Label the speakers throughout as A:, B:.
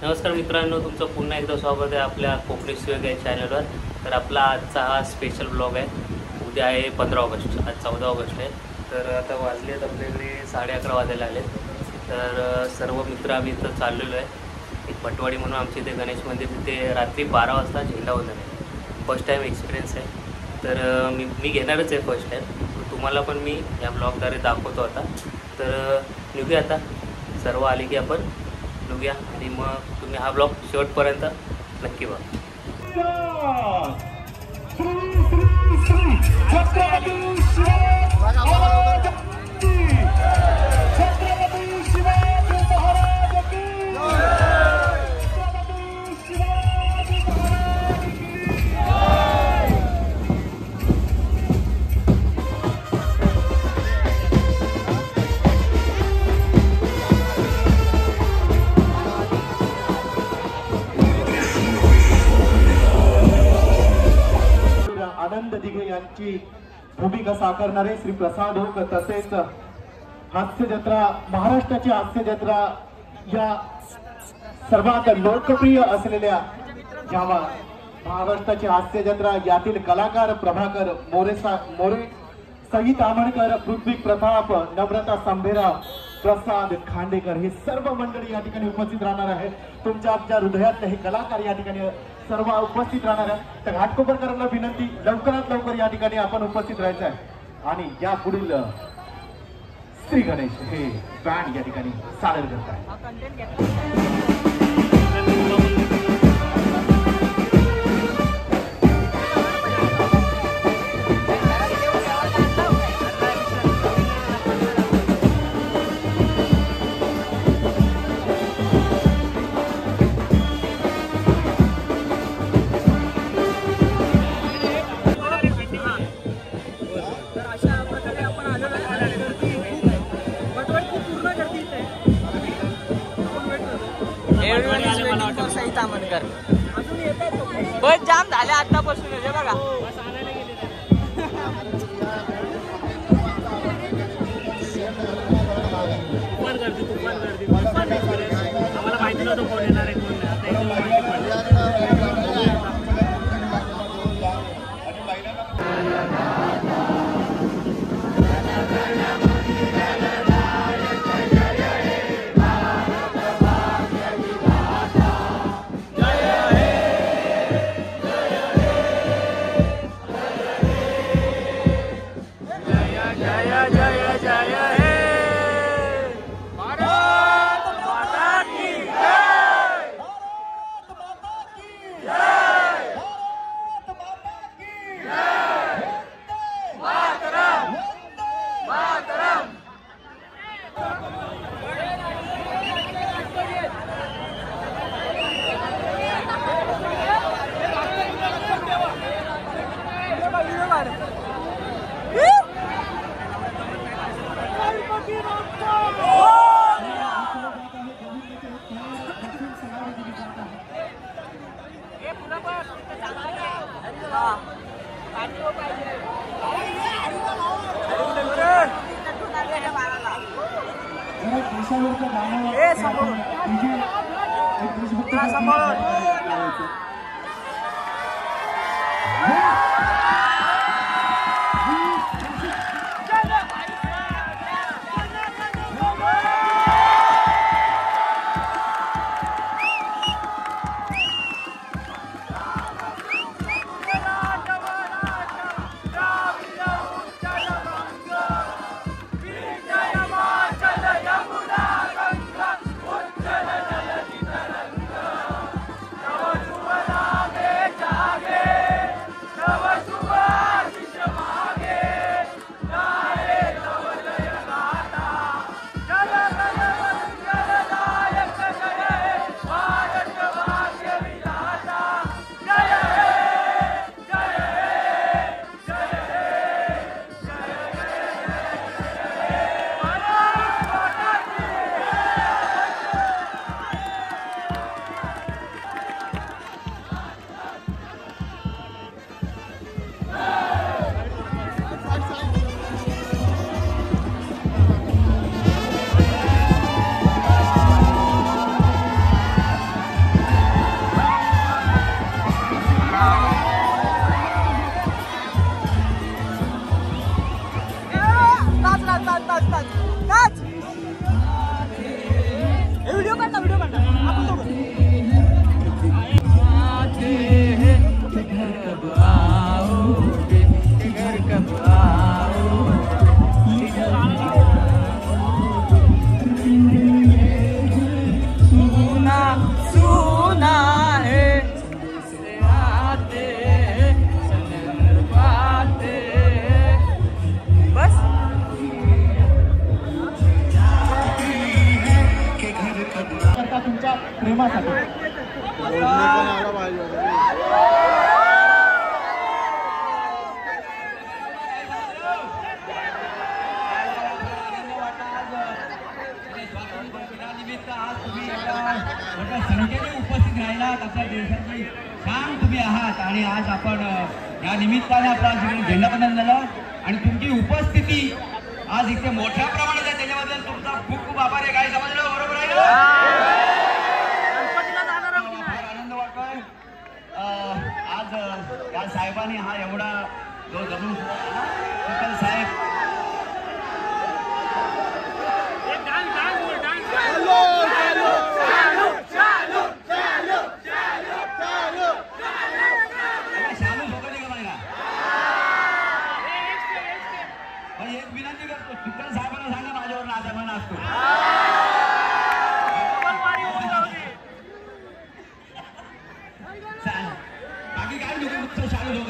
A: नमस्कार मित्रांनो, तुमचं पुन्हा एकदा स्वागत आहे आपल्या कोकणी स्वेग या चॅनलवर. तर आपला आजचा हा स्पेशल ब्लॉग आहे. उद्या आहे 15 ऑगस्ट, आज 14 ऑगस्ट आहे. तर आता वाजले आहेत आपल्याकडे 11:30 वाजायला आले. तर सर्व मित्र आम्ही इथं चाललेलो आहे. एक भटवाडी म्हणून आमच्या इथे गणेश मंदिर, तिथे रात्री 12 वाजता झेंडा वंदन आहे. फर्स्ट टाईम एक्सपिरियन्स आहे. तर मी घेणारच आहे फर्स्ट टाईम. तुम्हाला पण मी या ब्लॉगद्वारे दाखवतो आता. तर निघूया आता, सर्व आले की आपण निघूया आणि मग तुम्ही हा ब्लॉग शेवटपर्यंत नक्की बघा.
B: आनंद दिघे यांची भूमिका साकारणारे श्री प्रसाद ओक, तसेच हास्य जत्रा, महाराष्ट्राची हास्य जत्रा या सर्वात लोकप्रिय असलेल्या जेव्हा महाराष्ट्राची हास्य जत्रा यातील कलाकार प्रभाकर मोरे, सहित आमणकर, पृथ्वी प्रताप, नम्रता संभेरा, प्रसाद खांडेकर हे सर्व मंडळी या ठिकाणी उपस्थित राहणार आहे. तुमच्या आमच्या हृदयातले हे कलाकार या ठिकाणी सर्व उपस्थित राहणार आहे. तर घाटकोपरकरांना विनंती, लवकरात लवकर या ठिकाणी आपण उपस्थित राहायचं आहे. आणि या पुढील श्री गणेश हे बँड या ठिकाणी सादर करत आहे.
C: बस जाम झाले आतापासून बघा.
A: आम्हाला माहिती नव्हतं कोण येणार आहे, कोण
D: संख्येने उपस्थित राहिलात आपल्या देशाची शान तुम्ही आहात आणि आज आपण या निमित्ताने आपला झेंडावंदन झालं आणि तुमची उपस्थिती आज इथे मोठ्या प्रमाणात आहे त्याच्याबद्दल तुमचा खूप खूप आभार आहे. काय समजलं बरोबर आहे फार आनंद वाटतोय आज या साहेबांनी हा एवढा जो जमून सुकल साहेब एक विनंती करतो सुकल साहेबांना सांगा माझ्यावर नाचा असतो बाकी काय नको उत्सव चालू लोक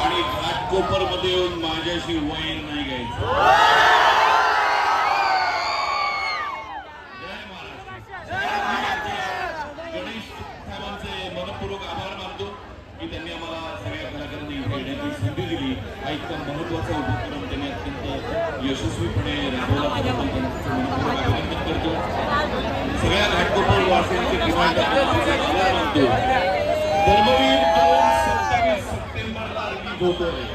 E: घाटकोपरमध्ये येऊन माझ्याशी वैर नाही घ्यायचं. गणेश साहेबांचे मनपूर्वक आभार मानतो की त्यांनी आम्हाला सगळ्या कलाकारांनी येण्याची संधी दिली. हा इतका महत्वाचा उपक्रम त्यांनी अत्यंत यशस्वीपणे राबवला. अभिनंदन करतो. सगळ्या घाटकोपर वासियांचे आभार मानतो. धर्मवीर 27 सप्टेंबरला रिलीज होतोय.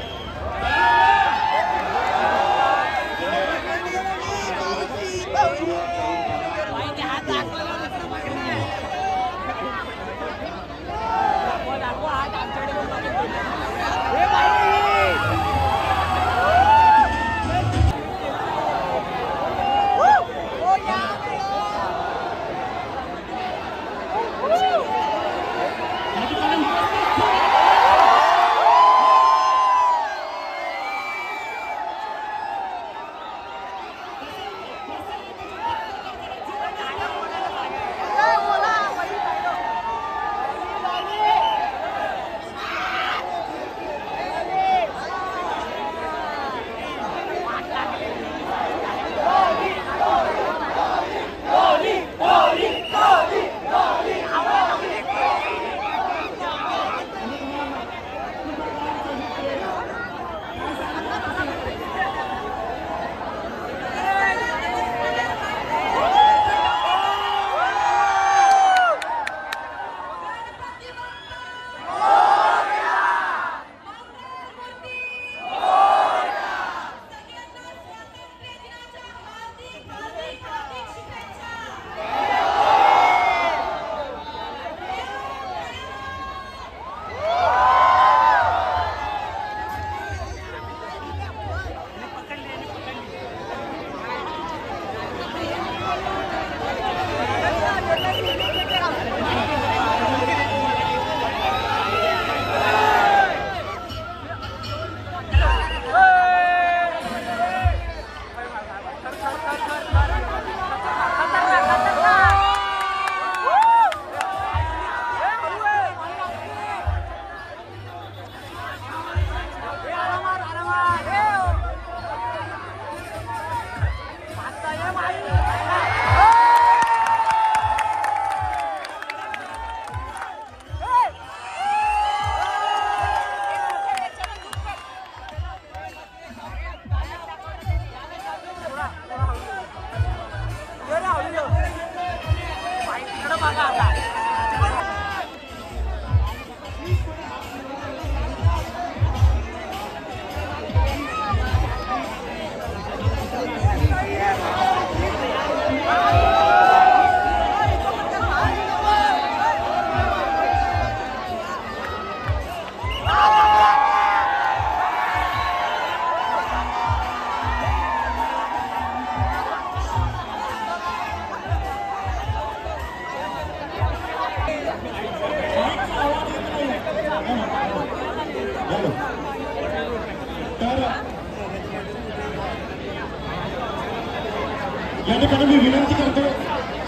B: ठिकाणी मी विनंती करतो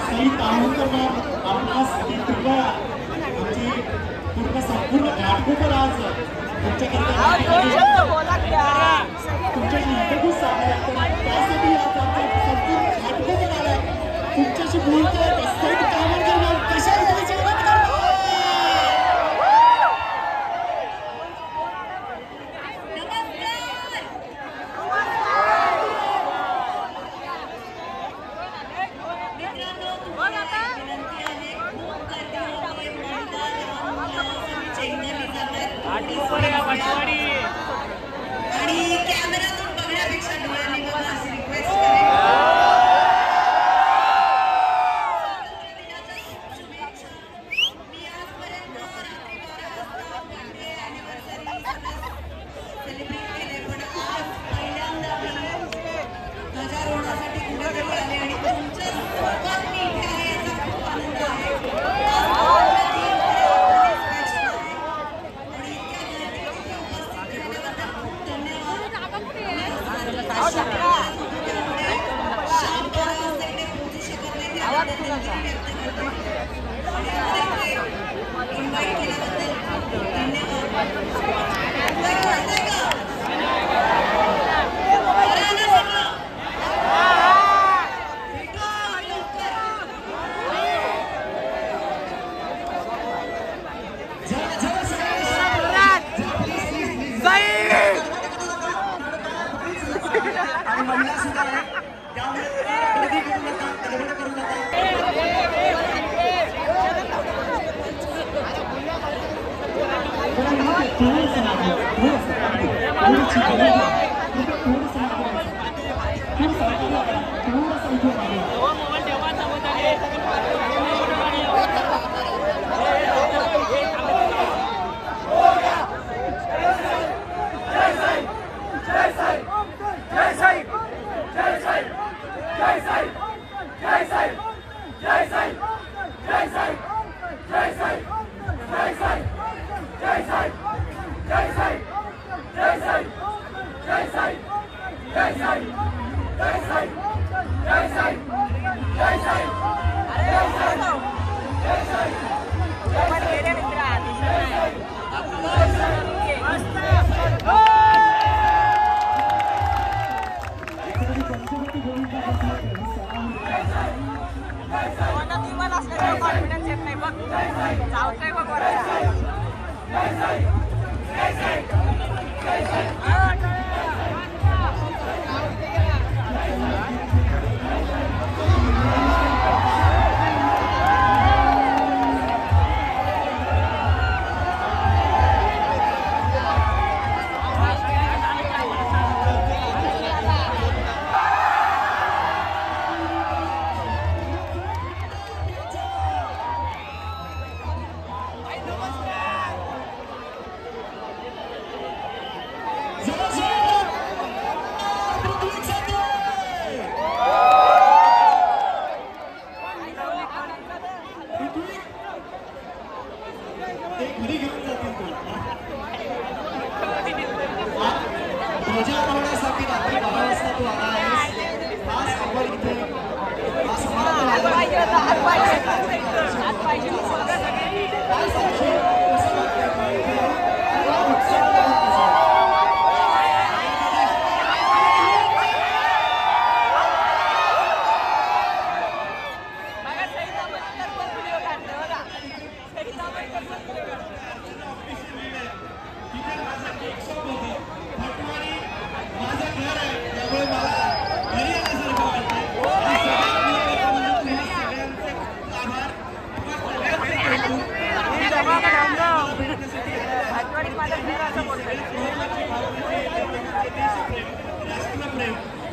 B: सई ताळुंकर मॅम आपणास कृपया आमची पूर्ण संपूर्ण घाटकोपर आज तुमच्याकरता तुमच्याशी इंटरव्ह्यू सांगणार त्यासाठी आज आमच्या संपूर्ण घाटकोपर आलाय तुमच्याशी बोलतोय सई ताळुंकर मॅम कशा
F: आणि कॅमेरातून बघण्यापेक्षा डोळ्यांनी बघा अशी रिक्वेस्ट करेन. शुभेच्छा. मी आजपर्यंत रात्री 12 वाजता बर्थडे अॅनिव्हर्सरी सेलिब्रेट केले, पण आज पहिल्यांदा मी ध्वजारोहणासाठी कुठेतरी आले आणि तुमच्या सोबत मी इथे आहे याचा खूप आनंद आहे.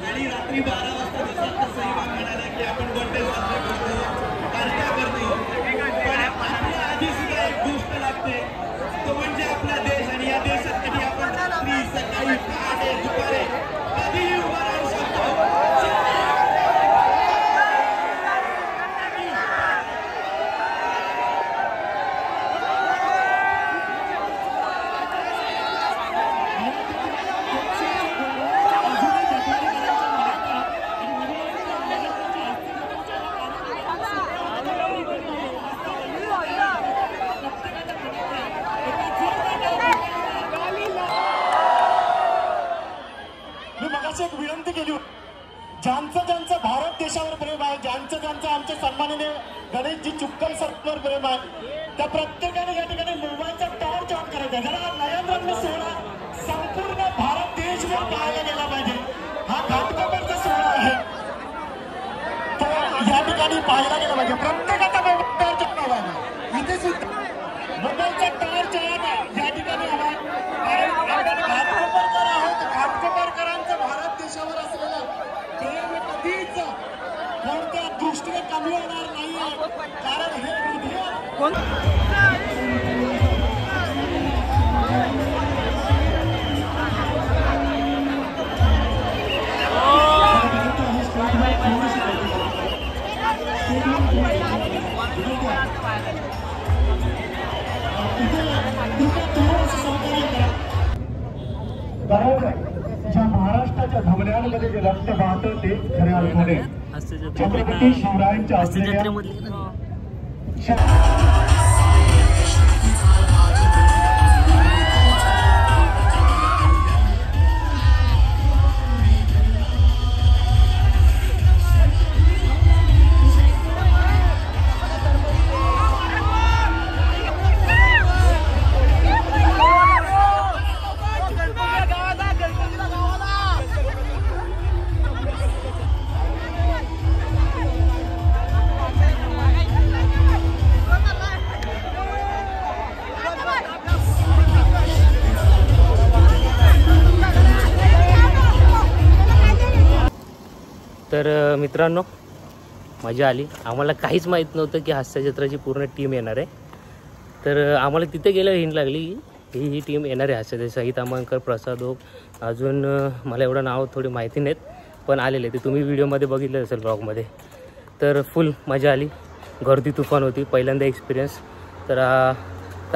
B: आणि रात्री 12 वाजता जसं सईबाग म्हणाला की आपण बर्थडे साजरा करतो पार्ट्या करतो, पण आपल्या आधी सुद्धा एक गोष्ट लागते, तो म्हणजे आपला देश. आणि या देशात कधी आपण रात्री सकाळी पहाटे दुपारे कधीही उभा राहू शकतो. ज्यांचं ज्यांचं भारत देशावर प्रेम आहे, ज्यांचं ज्यांचं आमच्या सन्माननीय गणेशजी चुक्कल सरकार प्रेम आहे, त्या प्रत्येकाने या ठिकाणी मोबाईलचा टॉर्च ऑन करायचा. जरा नरेंद्र सोहळा संपूर्ण भारत देशभर पाहायला गेला पाहिजे. हा घाटकोपरचा सोहळा आहे तो या ठिकाणी पाहायला गेला पाहिजे. प्रत्येकाचा मोबाईल टॉर्च ऑन व्हावा. इथे सुद्धा मोबाईलचा टॉर्च ऑन या ठिकाणी हवा. कारण आपण घाटकोपरकर आहोत. घाटकोपरकरांचं भारत देशावर असलेलं प्रेम कधीच कोणत्या दृष्टीने कमी होणार नाहीये. कारण हे विधेयक ज्या महाराष्ट्राच्या धमन्यांमध्ये जे रक्त वाहतं ते खऱ्या अर्थाने छत्रपती शिवरायांच्या असलेल्या
A: तर मित्रांनो मजा आली. आम्हाला काहीच माहीत नव्हतं की हास्यजत्राची पूर्ण टीम येणार आहे. तर आम्हाला तिथे गेल्यावर हिंट लागली की ही टीम येणार आहे हास्यजत्रा. सहित अमानकर, प्रसाद ओक, अजून मला एवढं नाव थोडी माहिती नाहीत पण आलेले ते तुम्ही व्हिडिओमध्ये बघितलं असेल ब्लॉगमध्ये. तर फुल मजा आली. गर्दी तुफान होती. पहिल्यांदा एक्सपिरियन्स. तर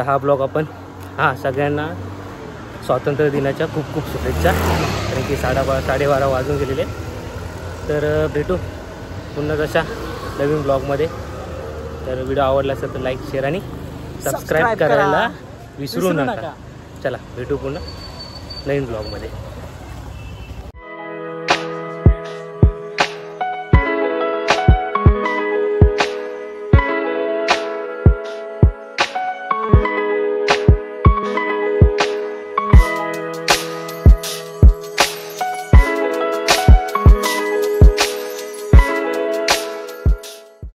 A: हा ब्लॉग आपण सगळ्यांना स्वातंत्र्य दिनाच्या खूप खूप शुभेच्छा. कारण की 12:30 वाजून गेलेले. तर भेटू पुन्हा तशा नवीन ब्लॉगमध्ये. तर व्हिडिओ आवडला असेल तर लाईक, शेअर आणि सबस्क्राईब करायला विसरू नका. चला भेटू पुन्हा नवीन ब्लॉगमध्ये.